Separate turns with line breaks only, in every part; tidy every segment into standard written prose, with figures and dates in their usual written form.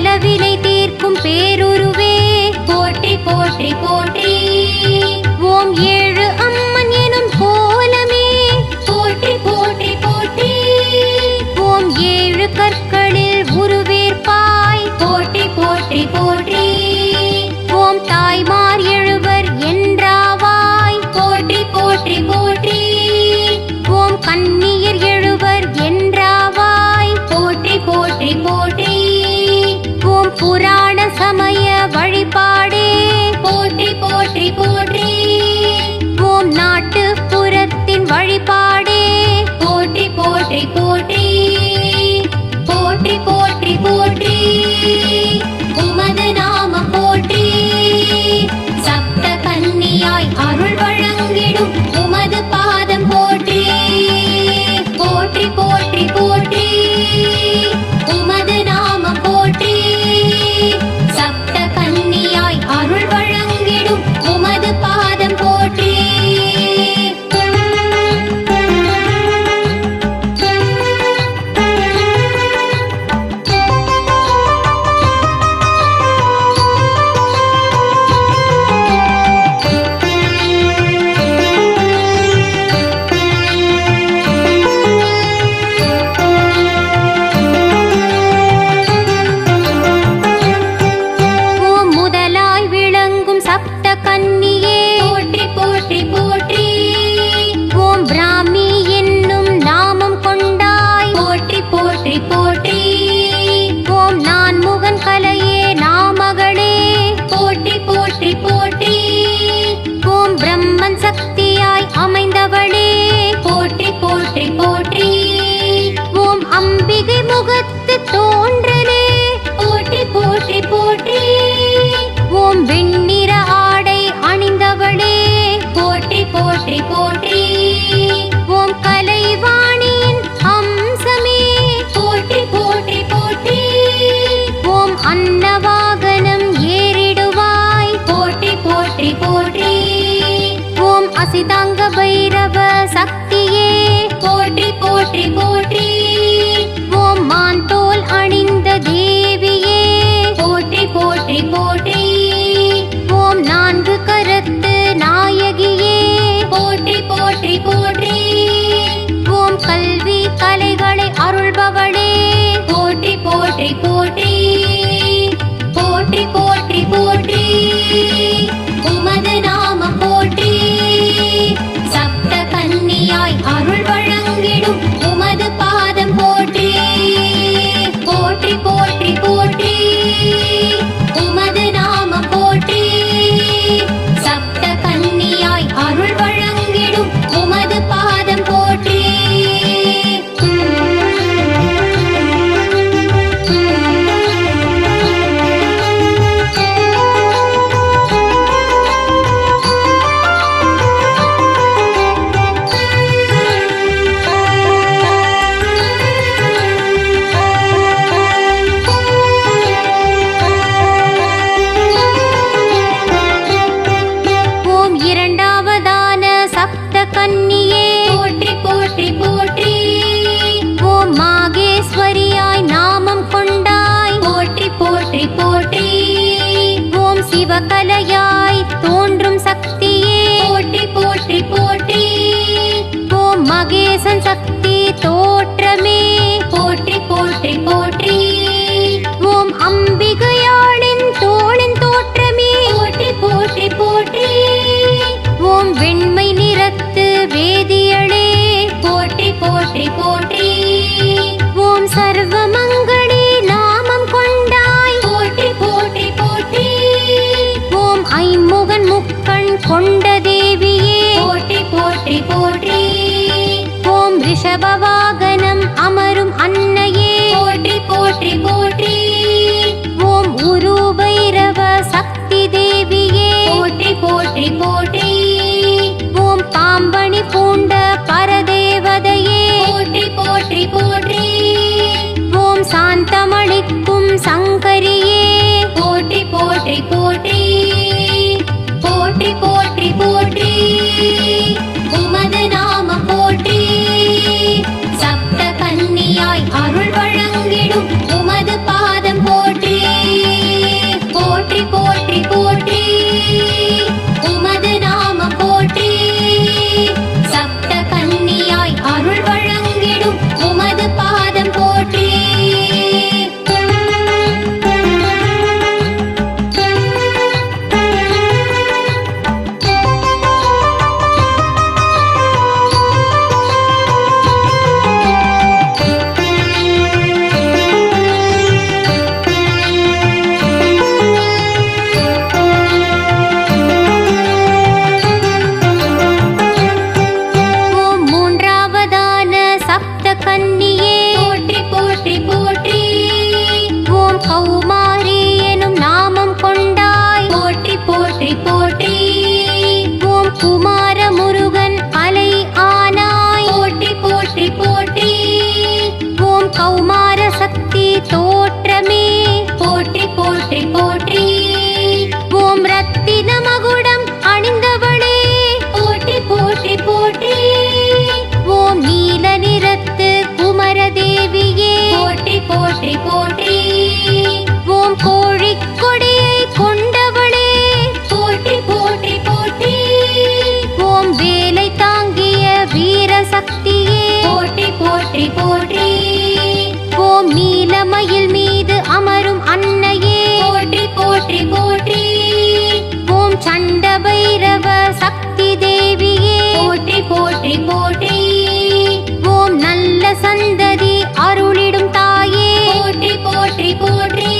பலவினை தீர்க்கும் பேருருவே
போற்றி போற்றி போற்றி.
ஓம் ஏழு அம்மன் எனும் கோலமே
போற்றி போற்றி போற்றி.
ஓம் ஏழு கற்களில் உருவேற்பாய்
போற்றி போற்றி போற்றி.
ஓம் தாய்மார் எழுவர் என்றாவாய்
போற்றி போற்றி போற்றி.
ஓம் கன்னியர் எழுவர் என்றாவாய்
போற்றி போற்றி போற்றி.
ஓம் புராண சமய வழிபாடே
போற்றி போற்றி போற்றி.
ஓம் நாட்டுப்புறத்தின் வழிபாடே
போற்றி போற்றி போற்றி. போற்றி போற்றி போற்றி. உமது நாமம் போற்றி. சப்த கன்னியாய் அருள் வழங்கிடும் உமது பாதம் போற்றி. போற்றி போற்றி போற்றி. உமது நாமம் போற்றி. சப்த கன்னியாய் அருள் வழங்கிடும் உமது பாதம் போற்றி.
ஓம் முதலாய் விளங்கும் சப்த கன்னியே
போற்றி போற்றி போற்றி.
ஓம் பிராமி என்னும் நாமம் கொண்டாய்
போற்றி போற்றி போற்றி.
ஓம் நான்முகன் கலையே நாமகளே
போற்றி போற்றி போற்றி.
ஓம் பிரம்மன் சக்தியாய் அமைந்தவளே
போற்றி போற்றி போற்றி.
ஓம் அம்பிகை முகத்து தோன்றலே
போற்றி போற்றி போற்றி.
ஓம் வெண்ணிற ஆடை அணிந்தவளே
போற்றி போற்றி போற்றி.
ஓம் கலைவாணியின் அம்சமே
போற்றி போற்றி போற்றி போற்றி
ஓம் கோழிக்கொடியை கொண்டவளே
போற்றி போற்றி போற்றி
ஓம் வேலை தாங்கிய வீர சக்தியே
போற்றி போற்றி போற்றி
ஓம் நீலமயில் மீது அமரும் அன்னையே
போற்றி போற்றி போற்றி
ஓம் சண்ட பைரவ சக்தி தேவியே
போற்றி போற்றி போற்றி
ஓம் நல்ல சந்ததி அருளிடும் தாயே
போற்றி போற்றி போற்றி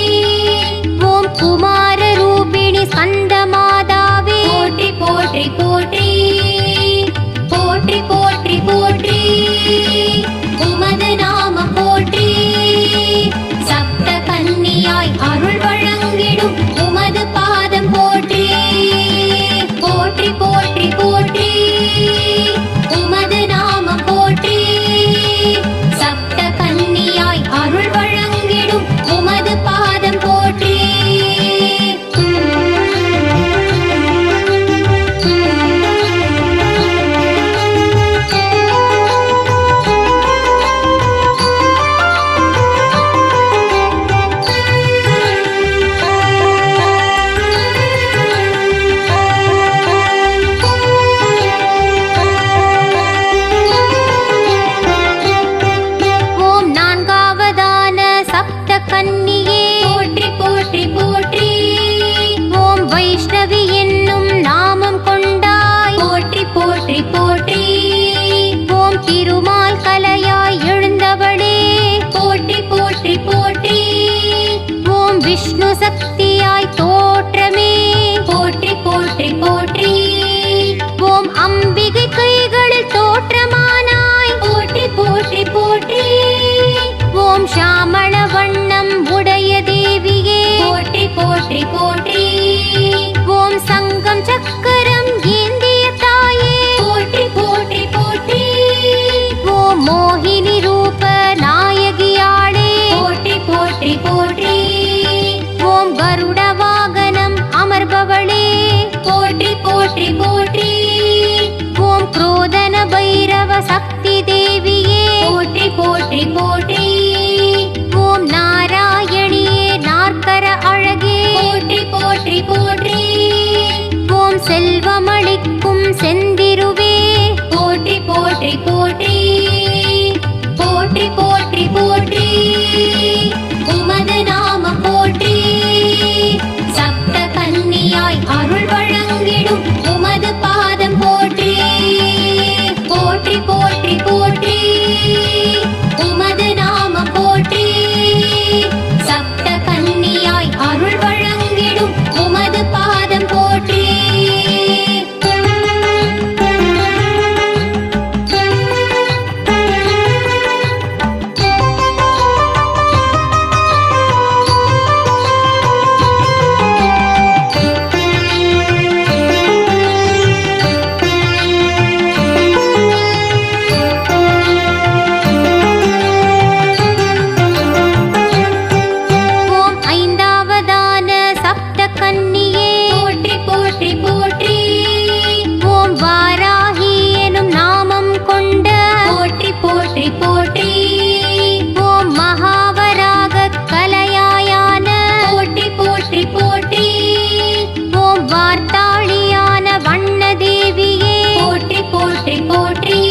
ஓம் குமார ரூபிணி ஸ்கந்த மாதாவே
போற்றி போற்றி போற்றி போற்றி போற்றி போற்றி உமது நாமம் போற்றி சப்த கன்னியாய் அருள் வழங்கிடும் உமது பாதம் போற்றி போற்றி போற்றி போற்றி உமது நாமம் போற்றி சப்த கன்னியாய் அருள் வழங்கிடும் உமது பாதம் போற்றி
ஓம் நான்காவதான சப்த கன்னியே
போற்றி போற்றி போற்றி
ஓம் வைஷ்ணவி என்னும் நாமம் கொண்டாய்
போற்றி போற்றி போற்றி
ஓம் திருமால் கலையாய் எழுந்தவளே
போற்றி போற்றி போற்றி
ஓம் விஷ்ணு சக்தியாய் தோற்றமே
போற்றி போற்றி போற்றி
ஓம் அம்பிகை கைகளில் தோற்றமானாய்
போற்றி போற்றி போற்றி
ஓம் ஷாமள வண்ணம் உடைய தேவியே
போற்றி போற்றி போற்றி
ஓம் சங்கம் சக்கரம் ஏந்திய தாயே
போற்றி போற்றி போற்றி
ஓம் மோகினி ரூப நாயகியாளே
போற்றி போற்றி போற்றி
ஓம் கருட வாகனம் அமர்பவளே
போற்றி போற்றி போற்றி
ஓம் குரோதன பைரவ சக்தி தேவியே
போற்றி போற்றி போற்றி
ஓம் நாராயணியே நாற்கர அழகே
போற்றி போற்றி போற்றி
ஓம் செல்வமளிக்கும் செந்திருவே
போற்றி போற்றி போற்றி போற்றி போற்றி போற்றி உமது நாமம் போற்றி சப்த கன்னியாய் அருள் வழங்கிடும் உமது பாதம் போற்றி போற்றி போற்றி போற்றி உமது நாமம் போற்றி சப்த கன்னியாய் அருள் வழங்கிடும் உமது பாதம் போற்றி
ஓம் ஐந்தாவதான சப்த கன்னியே
போற்றி போற்றி போற்றி
ஓம் வாராகி எனும் நாமம் கொண்ட
போற்றி போற்றி போற்றி
ஓம் மகாவராக கலையாயான
போற்றி போற்றி போற்றி
ஓம் வார்த்தாளியான வண்ண தேவியே
போற்றி போற்றி போற்றி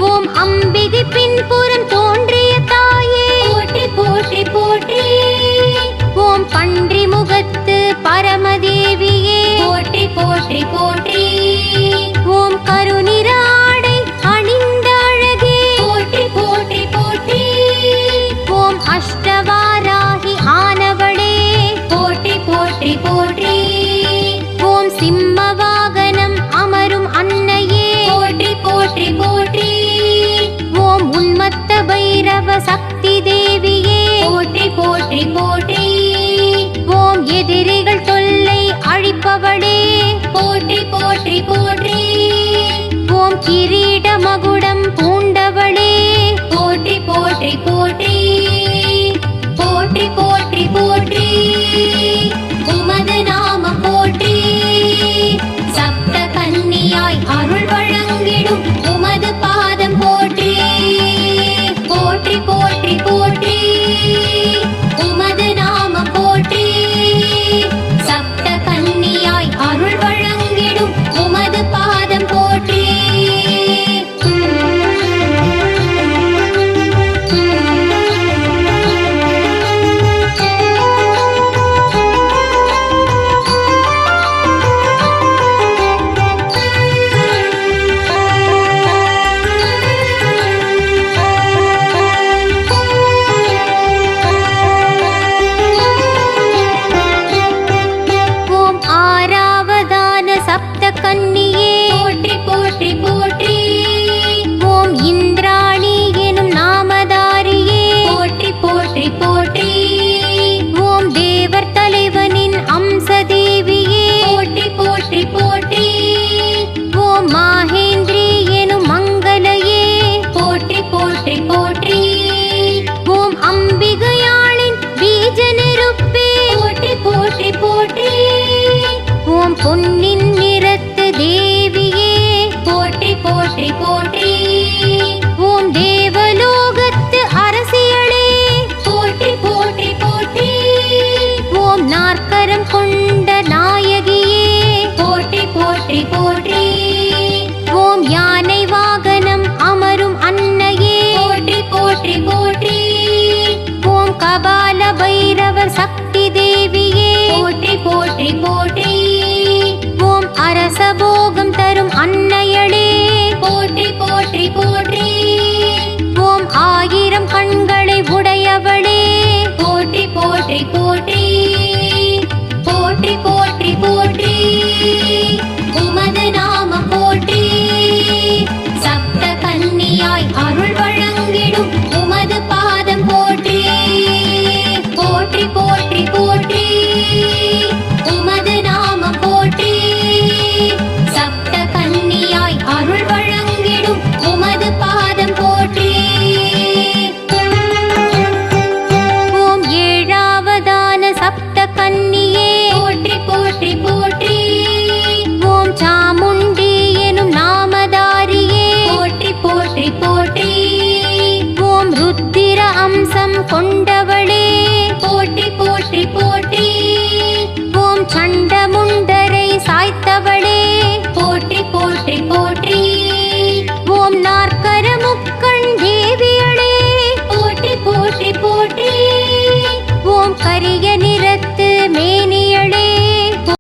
ஓம் அம்பிகை பின்புறம் தோன்றிய தாயே
போற்றி போற்றி போற்றி
ஓம் பன்றி முகத்து பரமதேவியே
போற்றி போற்றி போற்றி
ஓம் கருநிற ஆடை அணிந்த அழகே
போற்றி போற்றி போற்றி
ஓம் அஷ்டவாராகி ஆனவளே
போற்றி போற்றி போற்றி
ஓம் சிம்ம வாகனம் அமரும் அன்னையே
போற்றி போற்றி போற்றி
ஓம் உன்மத்த பைரவ சக்தி தேவியே
போற்றி போற்றி போற்றி
ஓம் எதிரிகள் தொல்லை அழிப்பவளே
போற்றி போற்றி போற்றி
ஓம் கிரீட மகுடம் பூண்டவளே
போற்றி போற்றி போற்றி போற்றி போற்றி போற்றி உமது நாமம் போற்றி சப்த கன்னியாய் அருள் வழங்கிடும் உமது பாதம் போற்றி போற்றி போற்றி போற்றி
நிஜ நெருப்பே
போற்றி போற்றி போற்றி
ஓம் பொன்னின் நிறத்து தேவியே
போற்றி போற்றி போற்றி
ஓம் தேவலோகத்து அரசியளே
போற்றி போற்றி போற்றி
ஓம் நாற்கரம் கொண்ட நாயகியே
போற்றி போற்றி போற்றி
ஓம் யானை வாகனம் அமரும் அன்னையே
போற்றி போற்றி போற்றி
ஓம் கபால பைரவர் சக்தி தேவியே
போற்றி போற்றி போற்றி
ஓம் அரசபோக